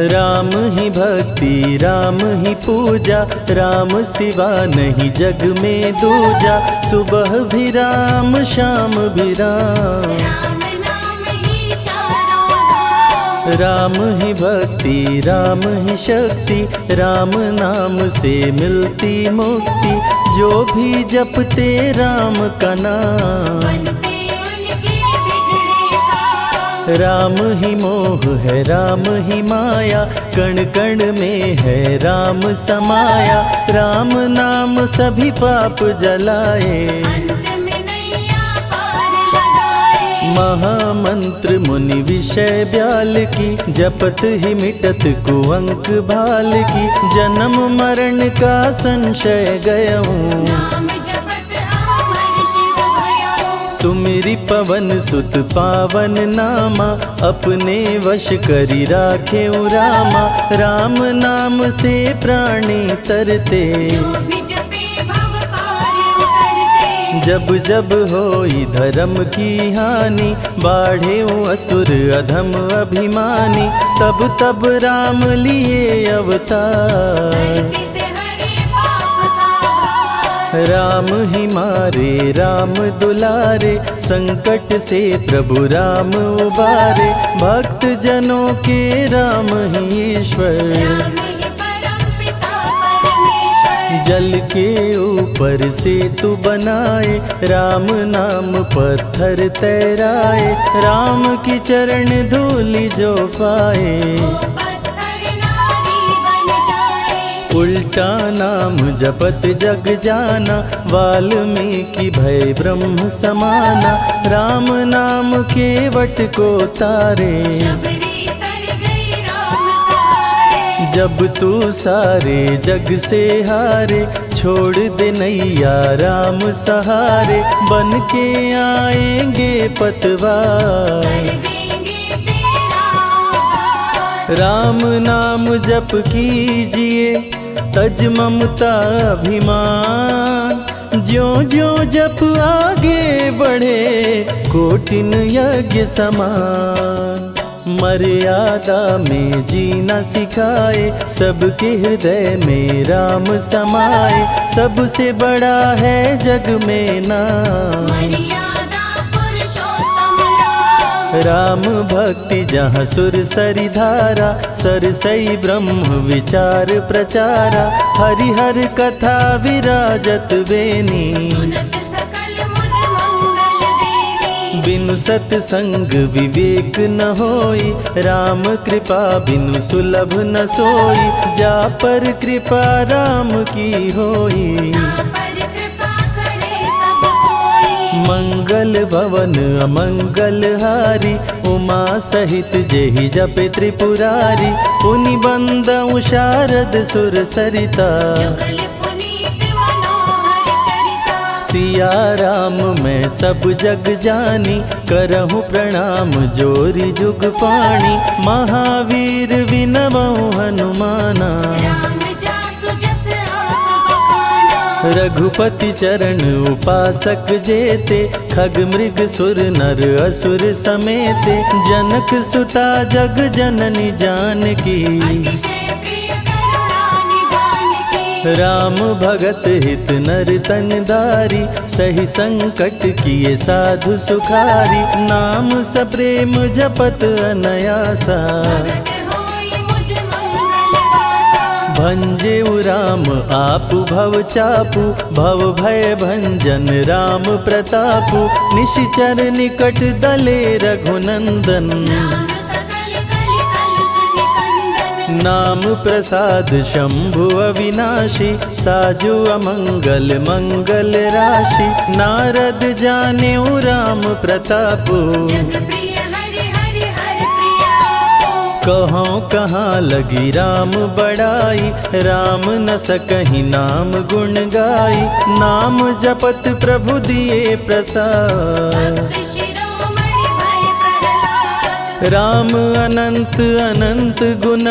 राम ही भक्ति राम ही पूजा, राम सिवा नहीं जग में दूजा। सुबह भी राम शाम भी राम, राम ही भक्ति राम ही शक्ति, राम नाम से मिलती मुक्ति। जो भी जपते राम का नाम, राम ही मोह है राम ही माया, कण कण में है राम समाया। राम नाम सभी पाप जलाए, महामंत्र मुनि विषय ब्याल की, जपत ही मिटत कुअंक भाल की। जन्म मरण का संशय गयऊं, सुमिरि पवन सुत पावन नामा। अपने वश करी राखे रामा, राम नाम से प्राणी तरते। जब जब होई धर्म की हानि, बाढ़े असुर अधम अभिमानी। तब तब राम लिए अवतार, राम ही मारे राम दुलारे। संकट से प्रभु राम उबारे, भक्त जनों के राम ही ईश्वर। जल के ऊपर सेतु बनाए, राम नाम पत्थर तैराए। राम की चरण धूलि जो पाए, उल्टा नाम जपत जग जाना। वाल्मीकि भय ब्रह्म समाना, राम नाम के वट को तारे। जब तू सारे जग से हारे, छोड़ दे नैया राम सहारे। बन के आएंगे पतवार, राम नाम जप कीजिए तज ममता अभिमान। ज्यों ज्यों जप आगे बढ़े, कोटिन यज्ञ समान। मर्यादा में जीना सिखाए, सबके हृदय में राम समाए। सबसे बड़ा है जग में नाम, राम भक्ति जहाँ सुर सरि धारा। सरसई ब्रह्म विचार प्रचारा, हरिहर कथा विराजत बेनी। बिनु सत्संग विवेक न होई, राम कृपा बिनु सुलभ न सोई। जा पर कृपा राम की होई, मंगल भवन अमंगल हारी। उमा सहित जेहि जपे त्रिपुरारी, पुनि बंदउ शारद सुर सरिता। सिया राम मैं सब जग जानी, करहूँ प्रणाम जोरी जुग पाणी। महावीर विनवऊँ हनुमाना, रघुपति चरण उपासक जेते। खग मृग सुर नर असुर समेते, जनक सुता जग जननी जानकी। राम भगत हित नर तन दारी, सही संकट किए साधु सुखारी। नाम सप्रेम जपत अनयासा, भंजेउ राम आपु भव चापु। भव भय भंजन राम प्रतापु, निशिचर निकट दले रघुनंदन। नाम प्रसाद शंभु अविनाशी, साजु अमंगल मंगल राशि। नारद जानेउ राम प्रतापु, कहाँ कहाँ लगी राम बड़ाई। राम न सकहि नाम गुण गाई, नाम जपत प्रभु दिए प्रसाद। राम अनंत अनंत गुण,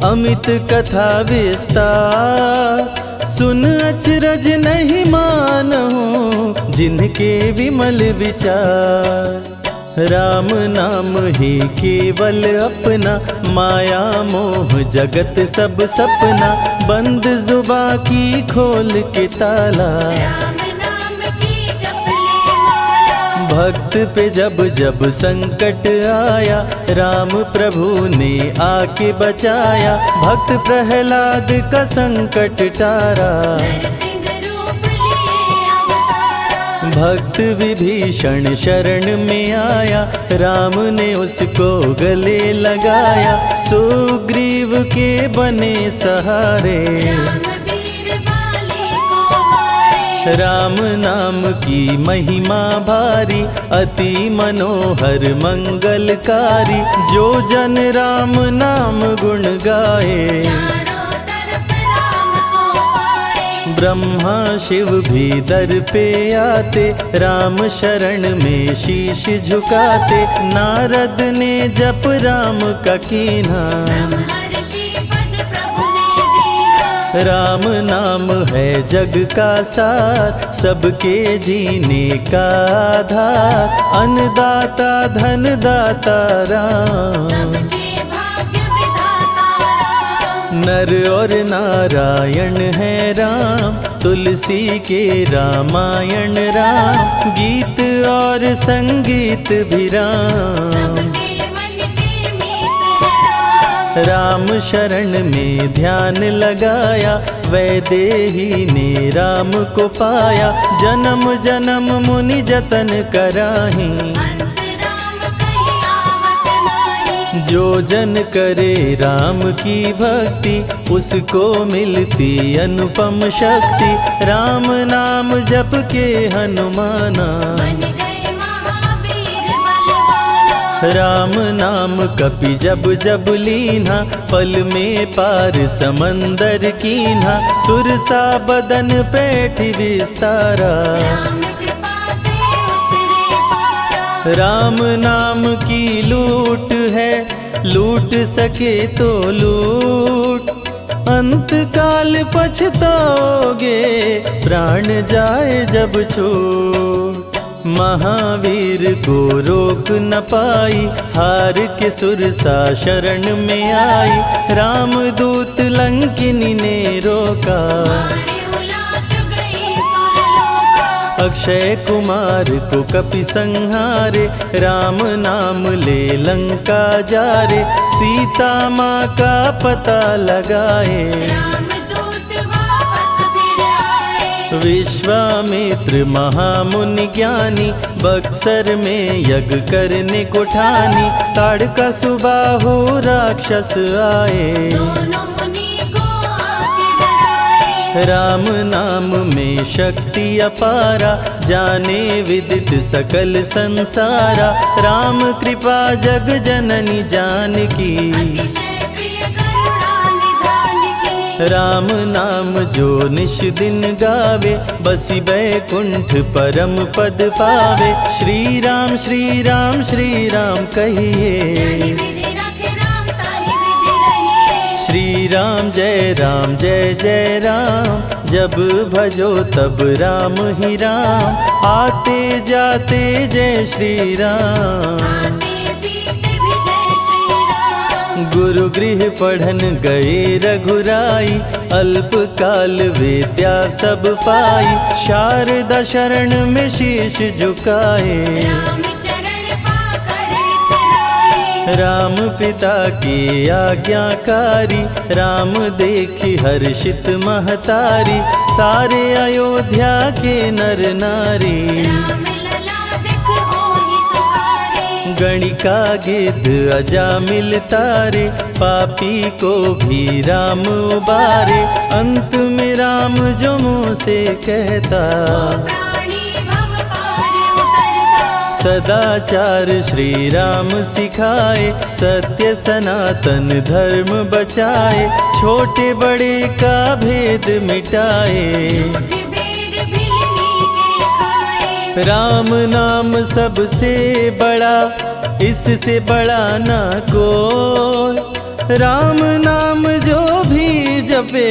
अमित कथा विस्तार। सुन अचरज नहीं मानहु, जिनके विमल विचार। राम नाम ही केवल अपना, माया मोह जगत सब सपना, बंद जुबा की खोल के ताला, राम नाम की जप ले माला। भक्त पे जब जब संकट आया, राम प्रभु ने आके बचाया, भक्त प्रहलाद का संकट टारा, नरसिंह रूप लिए अवतारा। भक्त विभीषण शरण में आया, राम ने उसको गले लगाया, सुग्रीव के बने सहारे, राम वीर बाली को मारे। राम नाम की महिमा भारी, अति मनोहर मंगलकारी, जो जन राम नाम गुण गाए, चारों तरफ राम को पाए। ब्रह्मा शिव भी दर पे आते, राम शरण में शीश झुकाते, नारद ने जप राम का कीन्हा, ब्रह्मर्षि पद प्रभु ने दीना। राम नाम है जग का सार, सबके जीने का आधार, अन्नदाता धनदाता राम, सबके भाग्य विधाता राम। नर और नारायण है राम, तुलसी के रामायण राम, गीत और संगीत भी राम, सबके मन के मीत है राम। राम शरण में ध्यान लगाया, वैदेही ने राम को पाया, जन्म जन्म मुनि जतन कराही, अंत राम कहीं आवत नाही। जो जन करे राम की भक्ति, उसको मिलती अनुपम शक्ति, राम नाम जप के हनुमाना, बन गए महावीर बलवाना। राम नाम कपि जब जब लीन्हा, पल में पार समंदर कीन्हा, सुरसा बदन पैठ विस्तारा, राम कृपा से उतरे पारा। राम नाम की लूट है, लूट सके तो लूट, अंत काल पछताओगे, प्राण जाए जब छूट, महावीर को रोक न पाई, हार के सुरसा शरण में आई, रामदूत लंकिनी ने रोका, मारे उलाट गई सुरलोका। अक्षय कुमार को कपि संहारे, राम नाम ले लंका जारे, सीता माँ का पता लगाए, रामदूत वापस फिर आए। विश्वामित्र महामुनि ज्ञानी, बक्सर में यज्ञ करने को ठानी, ताड़का सुबाहु राक्षस आए, दोनों मुनि को आके डराए। राम नाम में शक्ति अपारा, जाने विदित सकल संसारा, राम कृपा जग जननी जानकी, अतिशय प्रिय करुणा निधान की। राम नाम जो निश दिन गावे, बसी बैकुंठ परम पद पावे, श्री राम श्री राम श्री राम जानि कहिए, विधि रखे राम ताहि विधि रहिए। श्री राम जय जय राम, जब भजो तब राम ही राम, आते जाते जय श्री राम, आते पीते भी जय श्री राम। गुरु गृह पढ़न गए रघुराई, अल्प काल विद्या सब पाई, शारदा शरण में शीश झुकाए, राम चरण पाकर इतराए। राम पिता की आज्ञाकारी, राम देखी हर्षित महतारी, सारे अयोध्या के नर नारी, राम लला दिख होहि सुखारे। गणिका गिद्ध अजामिल तारे, पापी को भी राम उबारे, अंत में राम जो मुँह से कहता, प्राणी भव पार उतरता। सदाचार श्री राम सिखाए, सत्य सनातन धर्म बचाए, छोटे बड़े का भेद मिटाए, झूठ भेद भिलनी के खाए। राम नाम सबसे बड़ा, इससे बड़ा ना कोई, राम नाम जो भी जपे,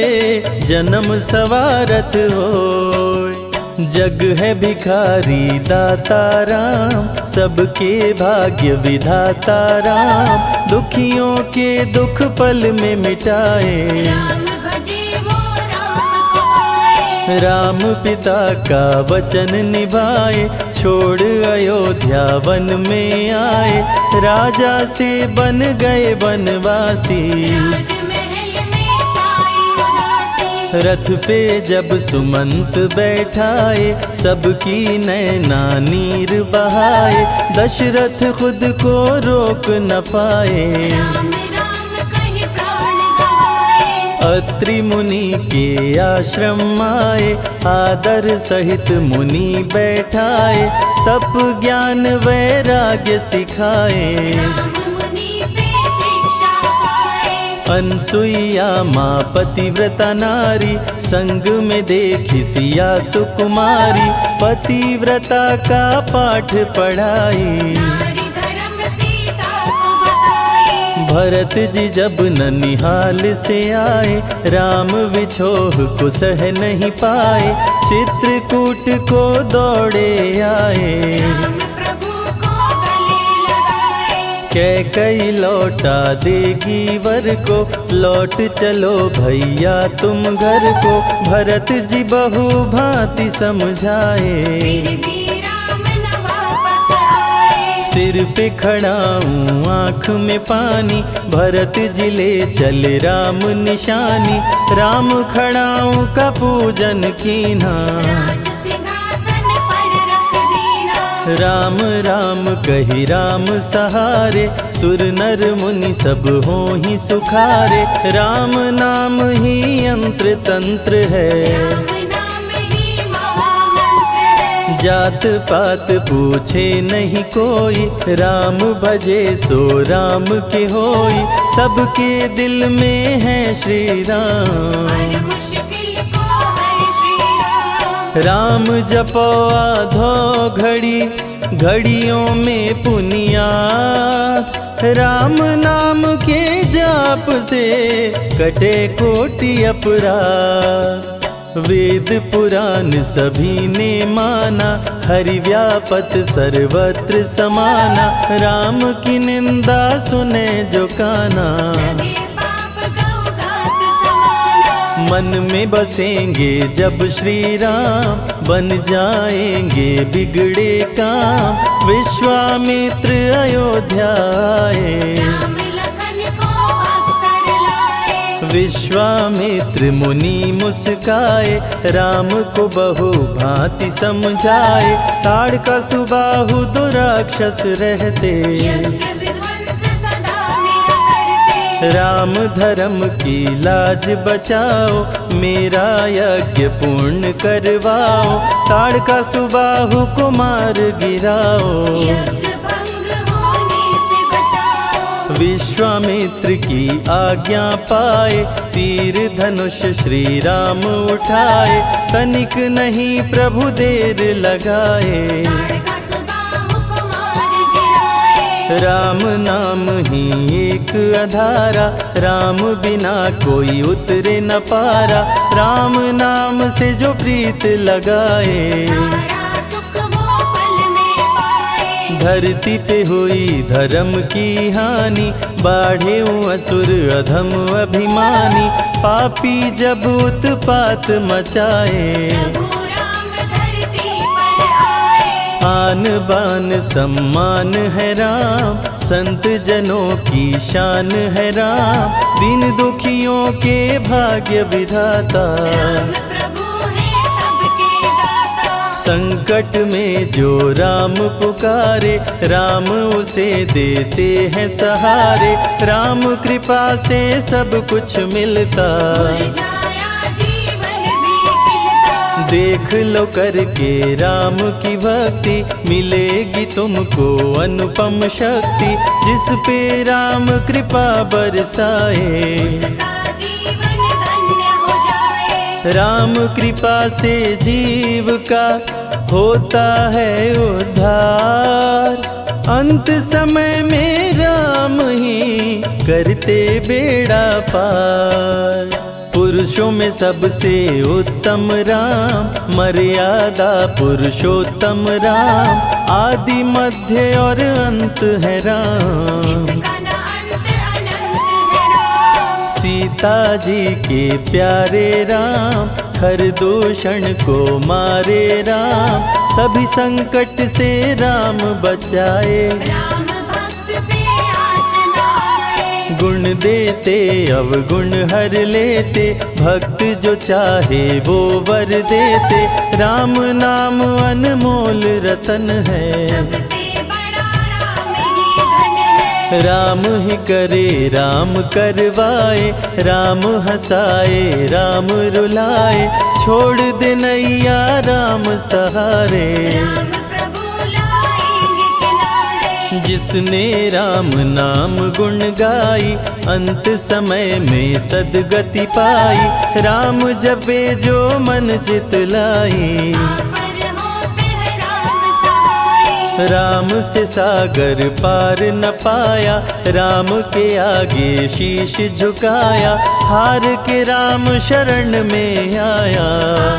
जन्म सवारत होय, जग है भिखारी दाता राम, सबके भाग्य विधाता राम, दुखियों के दुख पल में मिटाए। राम भजे वो राम को पाए। राम पिता का वचन निभाए, छोड़ अयोध्या वन में आए, राजा से बन गए वनवासी। राजमहल में छाई उदासी। रथ पे जब सुमंत बैठाए, सबकी नैना नीर बहाए, दशरथ खुद को रोक न पाए। राम राम कहि प्राण गवाए। अत्रि मुनि के आश्रम आए, आदर सहित मुनि बैठाए, तप ज्ञान वैराग्य सिखाए। राम मुनि से शिक्षा पाए। अनसुईया माँ पतिव्रता नारी, संग में देखी सिया सुकुमारी, पतिव्रता का पाठ पढ़ाई। नारी धर्म सीता को बताए। भरत जी जब ननिहाल से आए, राम विछोह को सह नहीं पाए, चित्रकूट को दौड़े आए। राम प्रभु को गले लगाए। कैकई लौटा देगी वर को, लौट चलो भैया तुम घर को, भरत जी बहु भांति समझाए। फिर भी राम न वापस आए। सिर पे खड़ाऊं आँख में पानी, भरत जी ले चले राम निशानी, राम खड़ाऊं का पूजन कीना। राज सिंहासन पर रख दीना। राम राम कही राम सहारे, सुर नर मुनि सब हो ही सुखारे, राम नाम ही यंत्र तंत्र है। राम नाम ही महामंत्र है। जात पात पूछे नहीं कोई, राम भजे सो राम के होई, सबके दिल में है श्री राम। हर मुश्किल को हर श्री राम। राम जपो आधो घड़ी, घड़ियों में पुनियात, राम नाम के जाप से कटे कोटि अपराध। वेद पुराण सभी ने माना, हरि व्यापत सर्वत्र समाना, राम की निंदा सुने जो काना। लगे पाप गौ घात समाना। मन में बसेंगे जब श्री राम, बन जाएंगे बिगड़े काम, विश्वामित्र अयोध्या आए। राम लखन को अवसर लाए। विश्वामित्र मुनि मुस्काए, राम को बहु भांति समझाए, ताड़का सुबाहु दो राक्षस रहते, यज्ञ विध्वंस सदा मेरा करते। राम धर्म की लाज बचाओ, मेरा यज्ञ पूर्ण करवाओ, ताड़का सुबाहु को मार गिराओ। यज्ञ भंग होने से बचाओ। विश्वामित्र की आज्ञा पाए, तीर धनुष श्री राम उठाए, तनिक नहीं प्रभु देर लगाए। ताड़का सुबाहु को मार गिराए। राम नाम ही एक आधारा, राम बिना कोई उतरे न पारा, राम नाम से जो प्रीत लगाए। सारा सुख वो पल में पाए। धरती पे हुई धर्म की हानि, बाढ़े असुर अधम अभिमानी, पापी जब उत्पात मचाए। प्रभु राम धरती पर आए। आन बान सम्मान है राम, संत जनों की शान है राम, दीन दुखियों के भाग्य विधाता। राम प्रभु है सबके दाता। संकट में जो राम पुकारे, राम उसे देते हैं सहारे, राम कृपा से सब कुछ मिलता। मुरझाया जीवन भी खिलता। देख लो करके राम की भक्ति, मिलेगी तुमको अनुपम शक्ति, जिस पे राम कृपा बरसाए। उसका जीवन धन्य हो जाए। राम कृपा से जीव का होता है उद्धार, अंत समय में राम ही करते बेड़ा पार। पुरुषों में सबसे उत्तम राम, मर्यादा पुरुषोत्तम राम, आदि मध्य और अंत है राम। जिसका न अंत अनंत है राम। सीता जी के प्यारे राम, हर दूषण को मारे राम, सभी संकट से राम बचाए। राम भक्त पे आँच न आए। गुण देते अवगुण हर लेते, भक्त जो चाहे वो वर देते। राम नाम अनमोल रतन है, सबसे बड़ा राम ही धन है। राम ही करे राम करवाए, राम हंसाए राम रुलाए, छोड़ दे नैया राम सहारे। राम प्रभु लाएंगे किनारे। जिसने राम नाम गुण गाई, अंत समय में सदगति पाई। राम जपे जो मन चित लाई, पर होते हैं राम सहाय। राम से सागर पार न पाया, राम के आगे शीश झुकाया। हार के राम शरण में आया,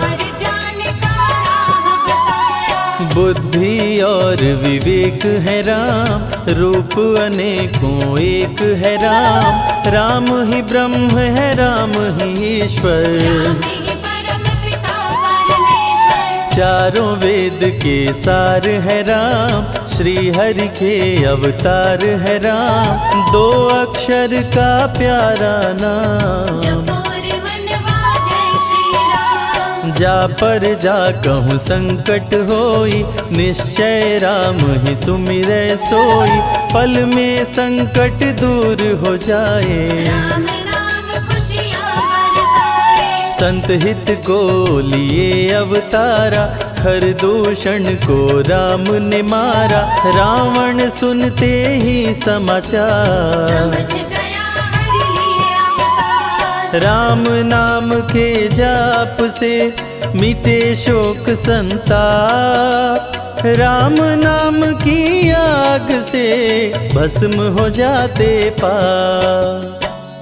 हार जाने का राह बताया। बुद्धि और विवेक है राम, रूप अनेकों एक है राम। राम ही ब्रह्म है राम ही ईश्वर, राम ही परम पिता परमेश्वर। चारों वेद के सार है राम, श्री हरि के अवतार है राम। दो अक्षर का प्यारा नाम, जपोर वनवा जय श्री राम। जा पर जा कहूँ संकट होई, निश्चय राम ही सुमिरै सोई। पल में संकट दूर हो जाए, राम नाम खुशियाँ बरसाए। संत हित को लिए अवतारा, हर दूषण को राम ने मारा। रावण सुनते ही समाचार, समझ गया हरि लिए अवतार। राम नाम के जाप से मिटे शोक संताप। राम नाम की आग से भस्म हो जाते पाप।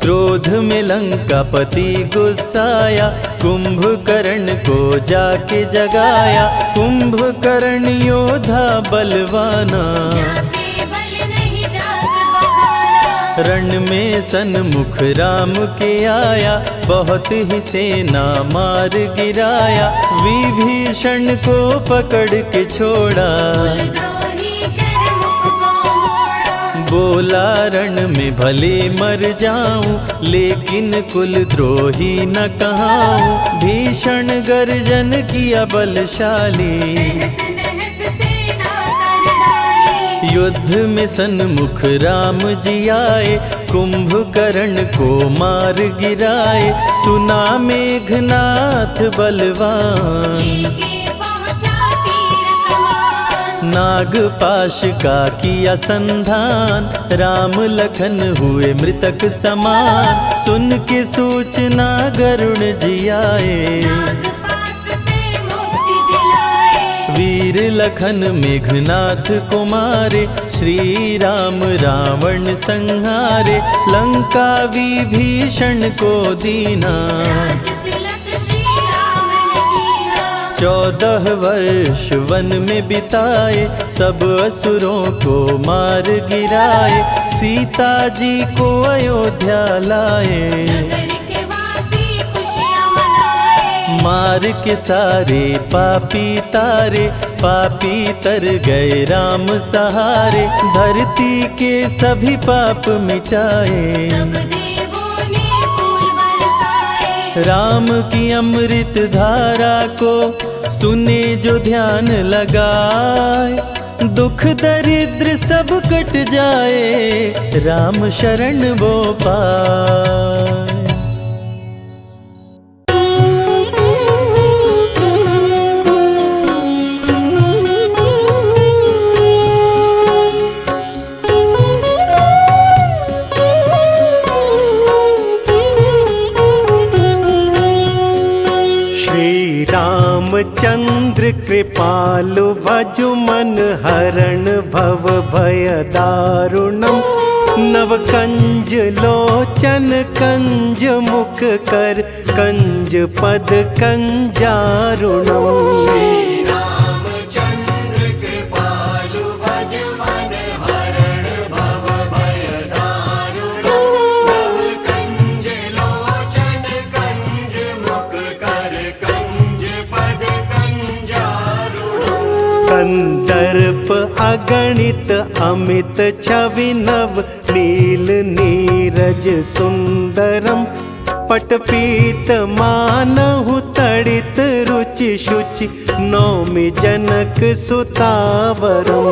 क्रोध में लंकापति गुस्साया, कुंभकर्ण को जाके जगाया। कुंभकर्ण योद्धा बलवाना, जाके बल नहीं जाग बहाना। रण में सन्मुख राम के आया, बहुत ही सेना मार गिराया। विभीषण को पकड़ के छोड़ा, द्रोही कर मुख को मोड़ा। बोला रण में भले मर जाऊं, लेकिन कुल द्रोही न कहाऊं। भीषण गर्जन किया बलशाली, तहस नहस सेना कर डाली। युद्ध में सन्मुख राम जी आए, कुंभकर्ण को मार गिराए। सुना मेघनाथ बलवान, लेके पहुँचा तीर कमान। नागपाश का किया संधान, राम लखन हुए मृतक समान। सुन के सूचना गरुण जी आए, नागपाश से मुक्ति दिलाए। वीर लखन मेघनाथ को मारे। श्री राम रावण संहारे, लंका विभीषण को दीना। राज तिलक श्री राम ने कीना। 14 वर्ष वन में बिताए, सब असुरों को मार गिराए। सीता जी को अयोध्या लाए, नगर के वासी खुशियाँ मनाए। मार के सारे पापी तारे। पापी तर गए राम सहारे, धरती के सभी पाप मिटाए। सब देवों ने फूल बरसाए। राम की अमृत धारा को सुने जो ध्यान लगाए। दुख दरिद्र सब कट जाए, राम शरण वो पाए। रामचंद्र कृपालु भजु मन हरण भव भय दारुणम। नव कंज लोचन कंज मुख कर कंज पद कंजारुणम। रामचंद्र कृपालु भज मन हरण भव भय दारुणम्। भव कंज लोचन कंज मुख कर कंज पद कंजारुणम्। कंदर्प अगणित अमित छवि नव नील नीरज सुंदरम। पटपीत मानहु तड़ित रुचि शुचि नौमि जनक सुतावरम।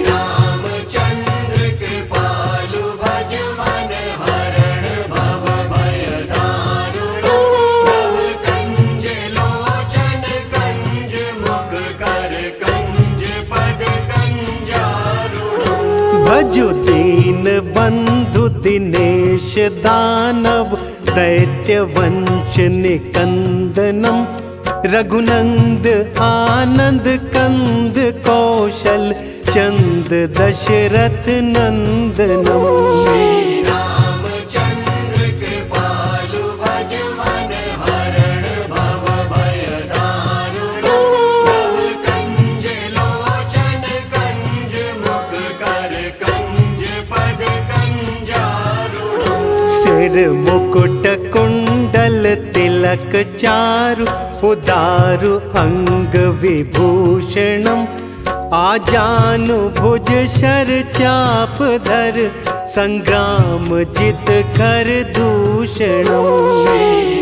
रामचंद्र कृपालु भज मन हरण भव भय दारुणम्। भव कंज लोचन कंज मुख कर कंज पद कंजारुणम्। भजु दीन बंधु दिनेश दानव दैत्य वंश निकंदनम। रघुनंद आनंद कंद कौशल चंद दशरथ नंदनम। रामचंद्र कृपालु भज मन हरण भव भय दारुणम्। भव कंज लोचन कंज मुख कर कंज पद कंजारुणम्। सिर मुकुट कुंडल तिलक चारु उदारु अंग विभूषणम। आजानु भुज शर चाप धर संग्राम जित कर दूषणम।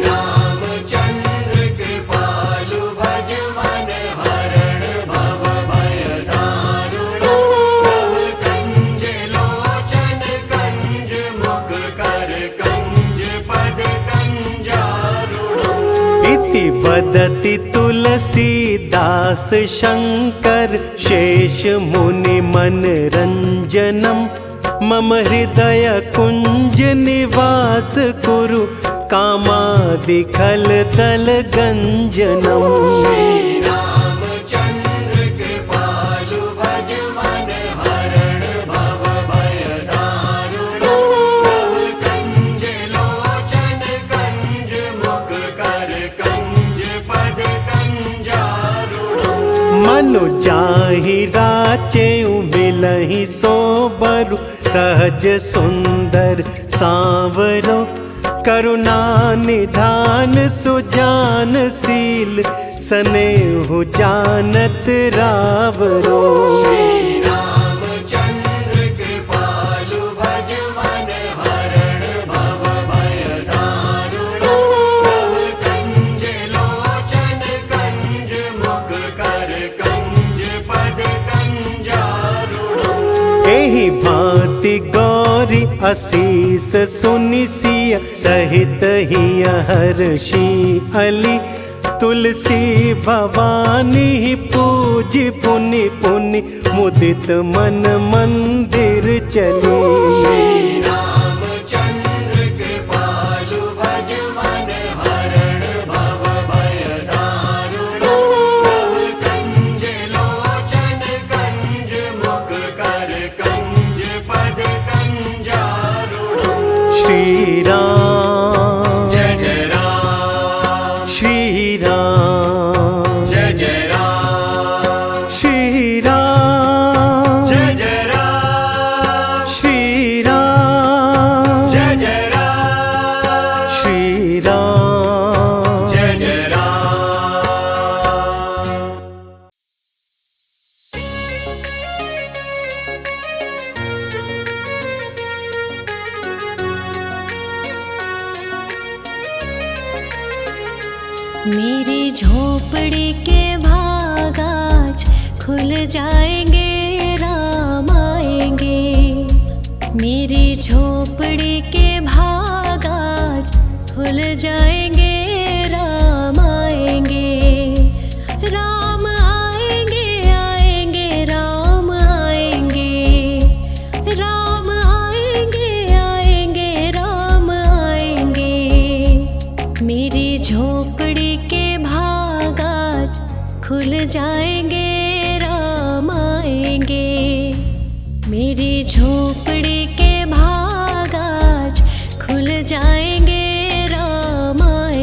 रामचंद्र कृपालु भज मन हरण भव भय दारुणम्। भव कंज लोचन कंज मुख कर कंज पद कंजारुणम्। इति वदति तुलसीदास शंकर शेष मुनि मनरंजनम। मम हृदय कुंज निवास कुरु कामादि खल तल गंजनम। रामचंद्र कृपालु भज मन हरण भव भय दारुणम्। भव कंज लोचन कंज मुख कर कंज पद कंजारुणम्। मनु जाहि राचेउ मिलहि सोबरु सहज सुंदर सांवरो। करुणा निधान सुजान शील सनेहु जानत रावरो। रामचंद्र कृपालु भज मन हरण भव भय दारुणम्। भव कंज लोचन कंज मुख कर कंज पद कंजारुणम्। एहि भांति गौरी असीस सुनि सिय सहित हिय हर्षि अली। तुलसी भवानी पूजि पुनि पुनि मुदित मन मंदिर चली। रामचंद्र कृपालु भज मन हरण भव भय दारुणम्। भव कंज लोचन कंज मुख कर कंज पद कंजारुणम्। श्री राम जय जय राम। श्री राम जय जय राम। श्री राम जय जय राम। श्री राम जय जय राम। श्री राम जय जय राम। मेरी झोपड़ी के भाग आज खुल जाएंगे, राम आएंगे। मेरी झोपड़ी के भाग आज खुल जाएंगे, राम आएंगे। राम आएंगे आएंगे राम आएंगे। राम आएंगे आएंगे राम आएंगे। मेरी झोपड़ी के भाग आज खुल जाएंगे, राम आएंगे। मेरी झोपड़ी के भाग आज खुल जाएंगे, राम आएंगे।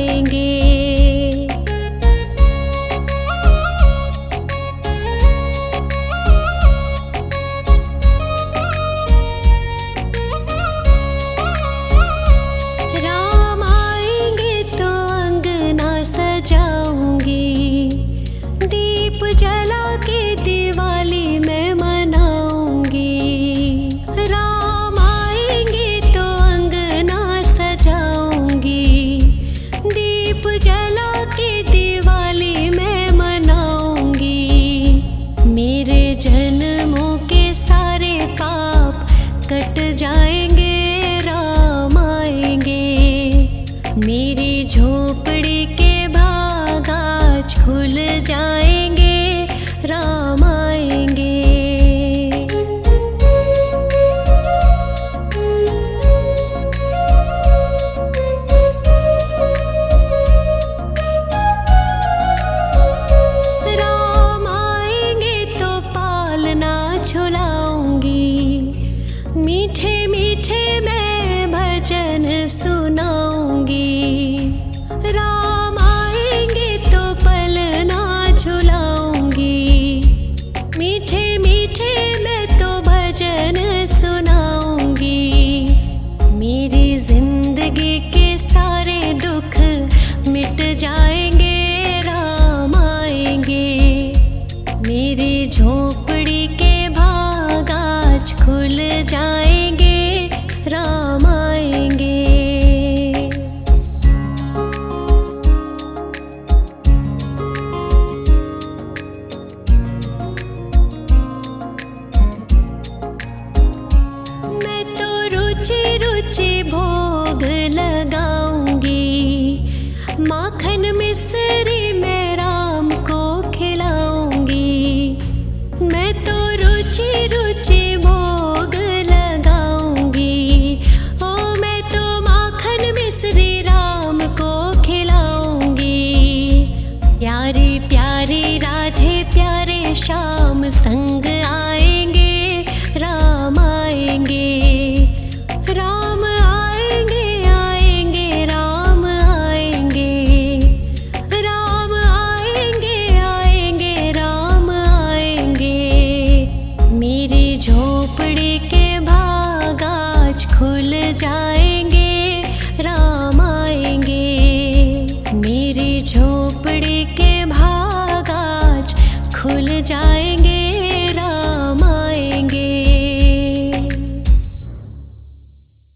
माखन मिश्री